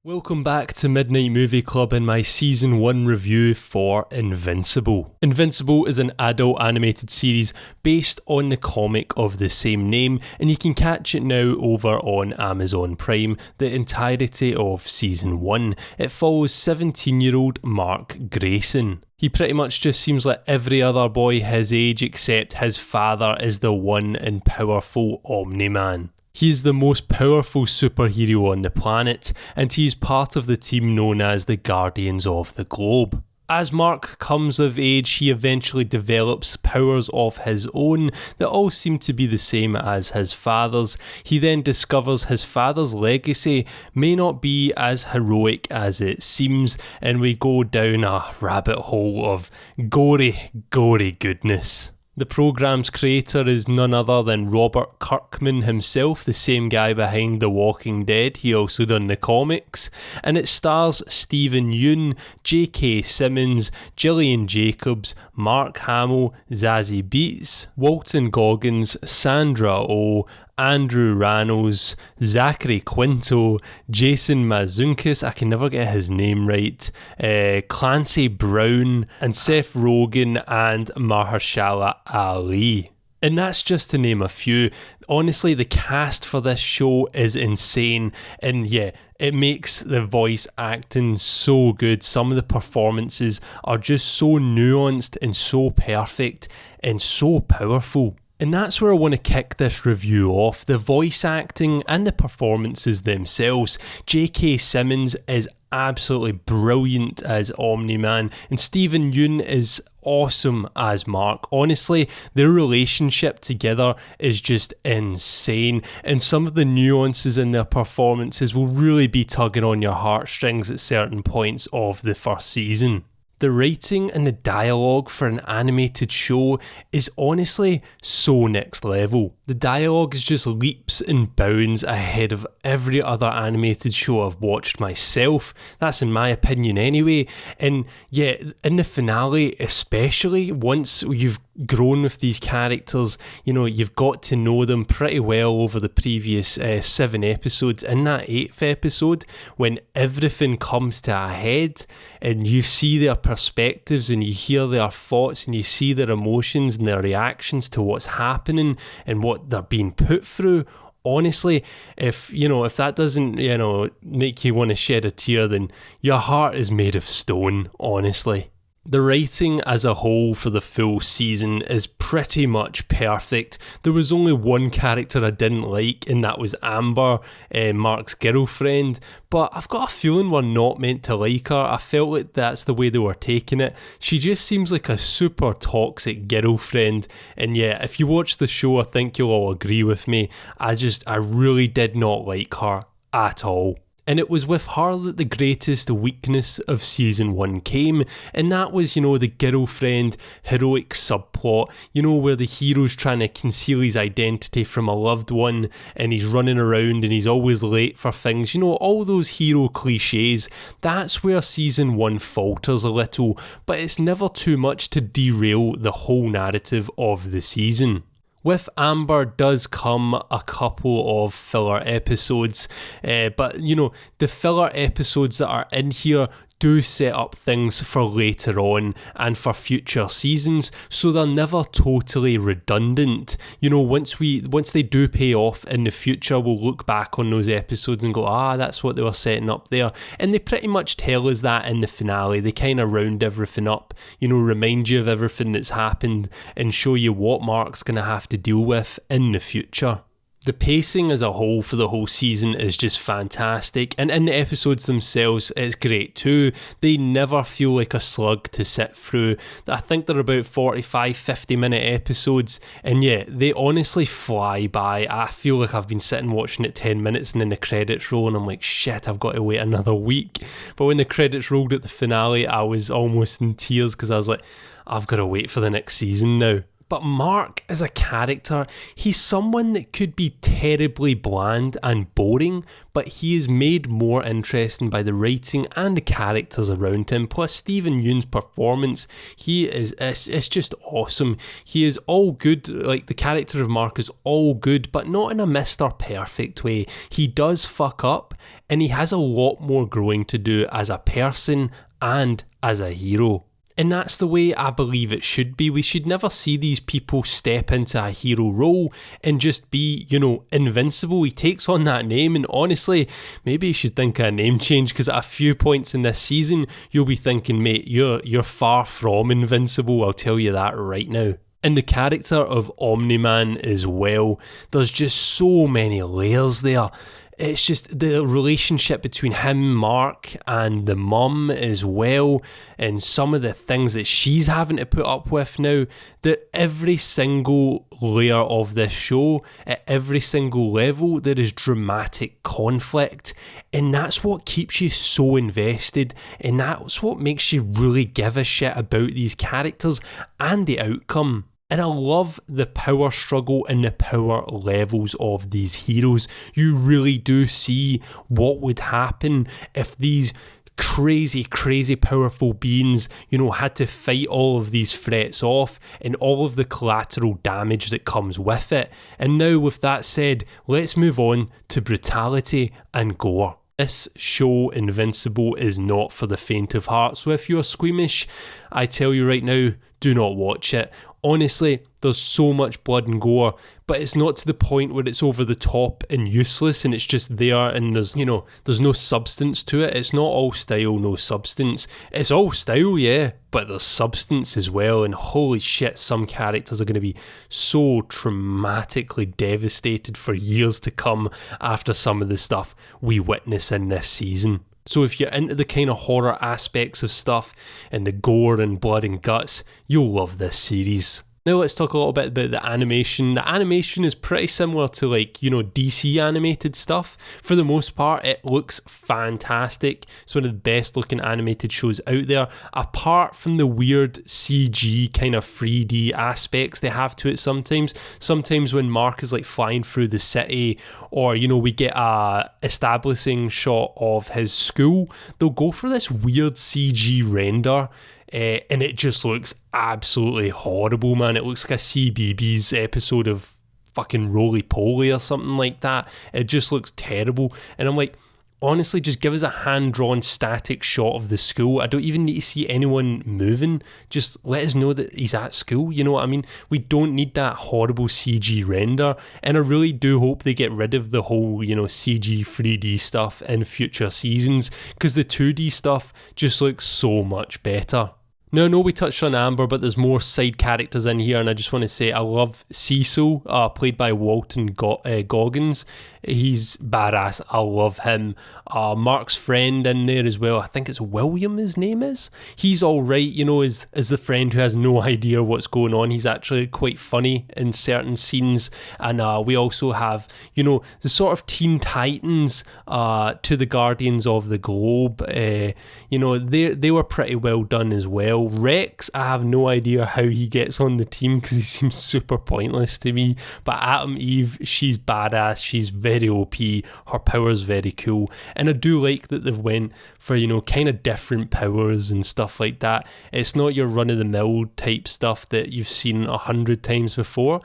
Welcome back to Midnight Movie Club and my Season 1 review for Invincible. Invincible is an adult animated series based on the comic of the same name, and you can catch it now over on Amazon Prime, the entirety of Season 1. It follows 17-year-old Mark Grayson. He pretty much just seems like every other boy his age, except his father is the one and powerful Omni-Man. He is the most powerful superhero on the planet, and he is part of the team known as the Guardians of the Globe. As Mark comes of age, he eventually develops powers of his own that all seem to be the same as his father's. He then discovers his father's legacy may not be as heroic as it seems, and we go down a rabbit hole of gory goodness. The programme's creator is none other than Robert Kirkman himself, the same guy behind The Walking Dead. He also done the comics. And it stars Stephen Yeun, J.K. Simmons, Gillian Jacobs, Mark Hamill, Zazie Beetz, Walton Goggins, Sandra Oh, Andrew Rannells, Zachary Quinto, Jason Mantzoukas, I can never get his name right, Clancy Brown, and Seth Rogen and Mahershala Ali. And that's just to name a few. Honestly, the cast for this show is insane, and yeah, it makes the voice acting so good. Some of the performances are just so nuanced and so perfect and so powerful. And that's where I want to kick this review off, the voice acting and the performances themselves. J.K. Simmons is absolutely brilliant as Omni-Man, and Stephen Yeun is awesome as Mark. Honestly, their relationship together is just insane, and some of the nuances in their performances will really be tugging on your heartstrings at certain points of the first season. The writing and the dialogue for an animated show is honestly so next level. The dialogue is just leaps and bounds ahead of every other animated show I've watched myself. That's in my opinion anyway. And yeah, in the finale, especially once you've grown with these characters, you know, you've got to know them pretty well over the previous 7 episodes. In that 8th episode, when everything comes to a head and you see their perspectives and you hear their thoughts and you see their emotions and their reactions to what's happening and what they're being put through, honestly, if that doesn't, make you want to shed a tear, then your heart is made of stone, honestly. The writing as a whole for the full season is pretty much perfect. There was only one character I didn't like, and that was Amber, Mark's girlfriend, but I've got a feeling we're not meant to like her. I felt like that's the way they were taking it. She just seems like a super toxic girlfriend, and yeah, if you watch the show, I think you'll all agree with me. I really did not like her at all. And it was with her that the greatest weakness of Season 1 came, and that was, the girlfriend heroic subplot, where the hero's trying to conceal his identity from a loved one, and he's running around and he's always late for things, all those hero cliches. That's where Season 1 falters a little, but it's never too much to derail the whole narrative of the season. With Amber does come a couple of filler episodes, but the filler episodes that are in here do set up things for later on and for future seasons, so they're never totally redundant. Once they do pay off in the future, we'll look back on those episodes and go, that's what they were setting up there. And they pretty much tell us that in the finale. They kind of round everything up, remind you of everything that's happened and show you what Mark's going to have to deal with in the future. The pacing as a whole for the whole season is just fantastic, and in the episodes themselves it's great too. They never feel like a slug to sit through. I think they're about 45-50 minute episodes, and yeah, they honestly fly by. I feel like I've been sitting watching it 10 minutes and then the credits roll and I'm like, shit, I've got to wait another week. But when the credits rolled at the finale, I was almost in tears because I was like, I've got to wait for the next season now. But Mark as a character, he's someone that could be terribly bland and boring, but he is made more interesting by the writing and the characters around him. Plus Stephen Yeun's performance, it's just awesome. He is all good, like the character of Mark is all good, but not in a Mr. Perfect way. He does fuck up, and he has a lot more growing to do as a person and as a hero. And that's the way I believe it should be. We should never see these people step into a hero role and just be, invincible. He takes on that name, and honestly, maybe you should think of a name change, because at a few points in this season, you'll be thinking, mate, you're far from invincible, I'll tell you that right now. And the character of Omni-Man as well, there's just so many layers there. It's just the relationship between him, Mark, and the mum as well, and some of the things that she's having to put up with now, that every single layer of this show, at every single level, there is dramatic conflict, and that's what keeps you so invested, and that's what makes you really give a shit about these characters and the outcome. And I love the power struggle and the power levels of these heroes. You really do see what would happen if these crazy powerful beings, had to fight all of these threats off and all of the collateral damage that comes with it. And now with that said, let's move on to brutality and gore. This show, Invincible, is not for the faint of heart, so if you're squeamish, I tell you right now, do not watch it. Honestly, there's so much blood and gore, but it's not to the point where it's over the top and useless and it's just there and there's no substance to it. It's not all style, no substance. It's all style, yeah, but there's substance as well, and holy shit, some characters are going to be so traumatically devastated for years to come after some of the stuff we witness in this season. So if you're into the kind of horror aspects of stuff and the gore and blood and guts, you'll love this series. Now let's talk a little bit about the animation. The animation is pretty similar to DC animated stuff. For the most part, it looks fantastic. It's one of the best looking animated shows out there, apart from the weird CG kind of 3D aspects they have to it sometimes. Sometimes when Mark is flying through the city, or we get a establishing shot of his school, they'll go for this weird CG render. And it just looks absolutely horrible, man. It looks like a CBeebies episode of fucking Roly Poly or something like that. It just looks terrible. And I'm like, honestly, just give us a hand-drawn static shot of the school. I don't even need to see anyone moving. Just let us know that he's at school, you know what I mean? We don't need that horrible CG render. And I really do hope they get rid of the whole, CG 3D stuff in future seasons, because the 2D stuff just looks so much better. Now, I know we touched on Amber, but there's more side characters in here, and I just want to say I love Cecil, played by Walton Goggins. He's badass. I love him. Mark's friend in there as well. I think it's William his name is. He's alright, as the friend who has no idea what's going on. He's actually quite funny in certain scenes. And we also have, the sort of Teen Titans to the Guardians of the Globe. They were pretty well done as well. Rex, I have no idea how he gets on the team because he seems super pointless to me. But Atom Eve, she's badass. She's very OP. Her power's very cool. And I do like that they've went for, kind of different powers and stuff like that. It's not your run-of-the-mill type stuff that you've seen 100 times before.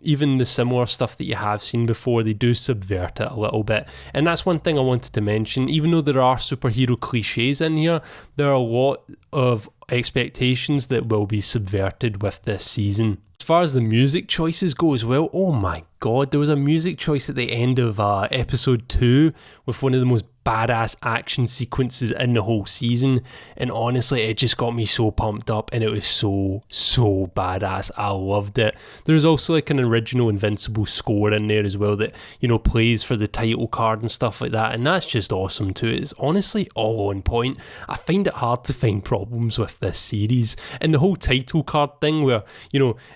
Even the similar stuff that you have seen before, they do subvert it a little bit. And that's one thing I wanted to mention. Even though there are superhero cliches in here, there are a lot of expectations that will be subverted with this season. As far as the music choices go as well, oh my god, there was a music choice at the end of episode 2 with one of the most badass action sequences in the whole season, and honestly it just got me so pumped up, and it was so badass. I loved it. There's also an original Invincible score in there as well that plays for the title card and stuff like that, and that's just awesome too. It's honestly all on point. I find it hard to find problems with this series, and the whole title card thing where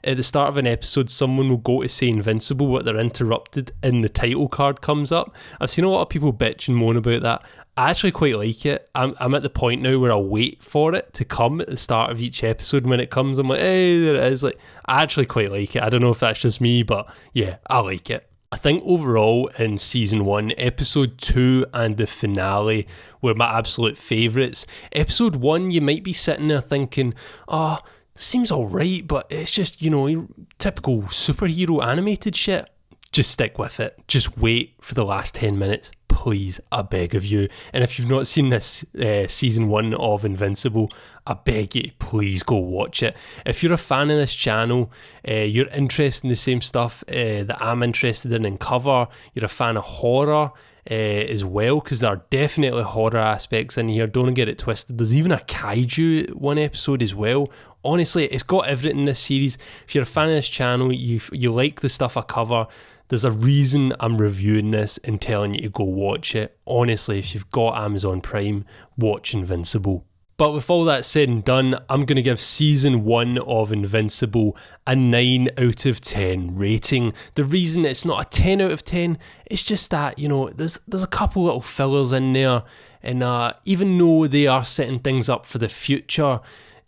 at the start of an episode someone will go to say Invincible but they're interrupted and the title card comes up. I've seen a lot of people bitch and moan about like that. I actually quite like it. I'm at the point now where I'll wait for it to come at the start of each episode. When it comes, I'm like, hey, there it is. Like, I actually quite like it. I don't know if that's just me, but yeah, I like it. I think overall in season 1, episode 2 and the finale were my absolute favourites. Episode 1, you might be sitting there thinking, this seems alright, but it's just, typical superhero animated shit. Just stick with it. Just wait for the last 10 minutes. Please, I beg of you. And if you've not seen this season 1 of Invincible, I beg you, please go watch it. If you're a fan of this channel, you're interested in the same stuff that I'm interested in cover, you're a fan of horror as well, because there are definitely horror aspects in here. Don't get it twisted. There's even a kaiju one episode as well. Honestly, it's got everything in this series. If you're a fan of this channel, you like the stuff I cover, there's a reason I'm reviewing this and telling you to go watch it. Honestly, if you've got Amazon Prime, watch Invincible. But with all that said and done, I'm going to give season 1 of Invincible a 9 out of 10 rating. The reason it's not a 10 out of 10, it's just that, there's a couple little fillers in there, and even though they are setting things up for the future,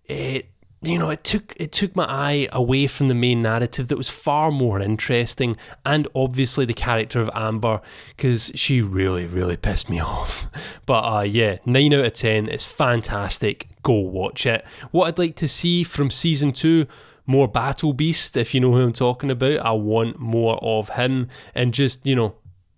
it took my eye away from the main narrative that was far more interesting, and obviously the character of Amber, because she really, really pissed me off. But yeah, 9 out of 10, it's fantastic. Go watch it. What I'd like to see from season 2, more Battle Beast, if you know who I'm talking about. I want more of him, and just,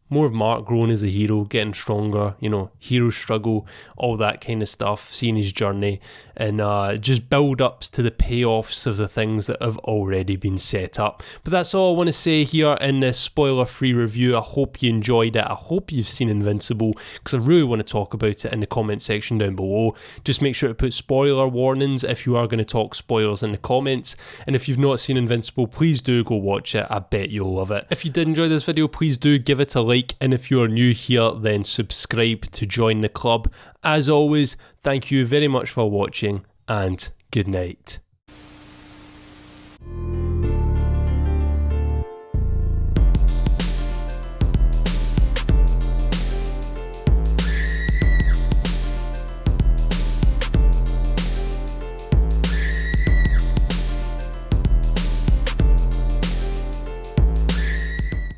more of Mark growing as a hero, getting stronger, hero struggle, all that kind of stuff, seeing his journey, and just build-ups to the payoffs of the things that have already been set up. But that's all I want to say here in this spoiler-free review. I hope you enjoyed it. I hope you've seen Invincible, because I really want to talk about it in the comment section down below. Just make sure to put spoiler warnings if you are going to talk spoilers in the comments. And if you've not seen Invincible, please do go watch it. I bet you'll love it. If you did enjoy this video, please do give it a like. And if you are new here, then subscribe to join the club. As always, thank you very much for watching, and good night.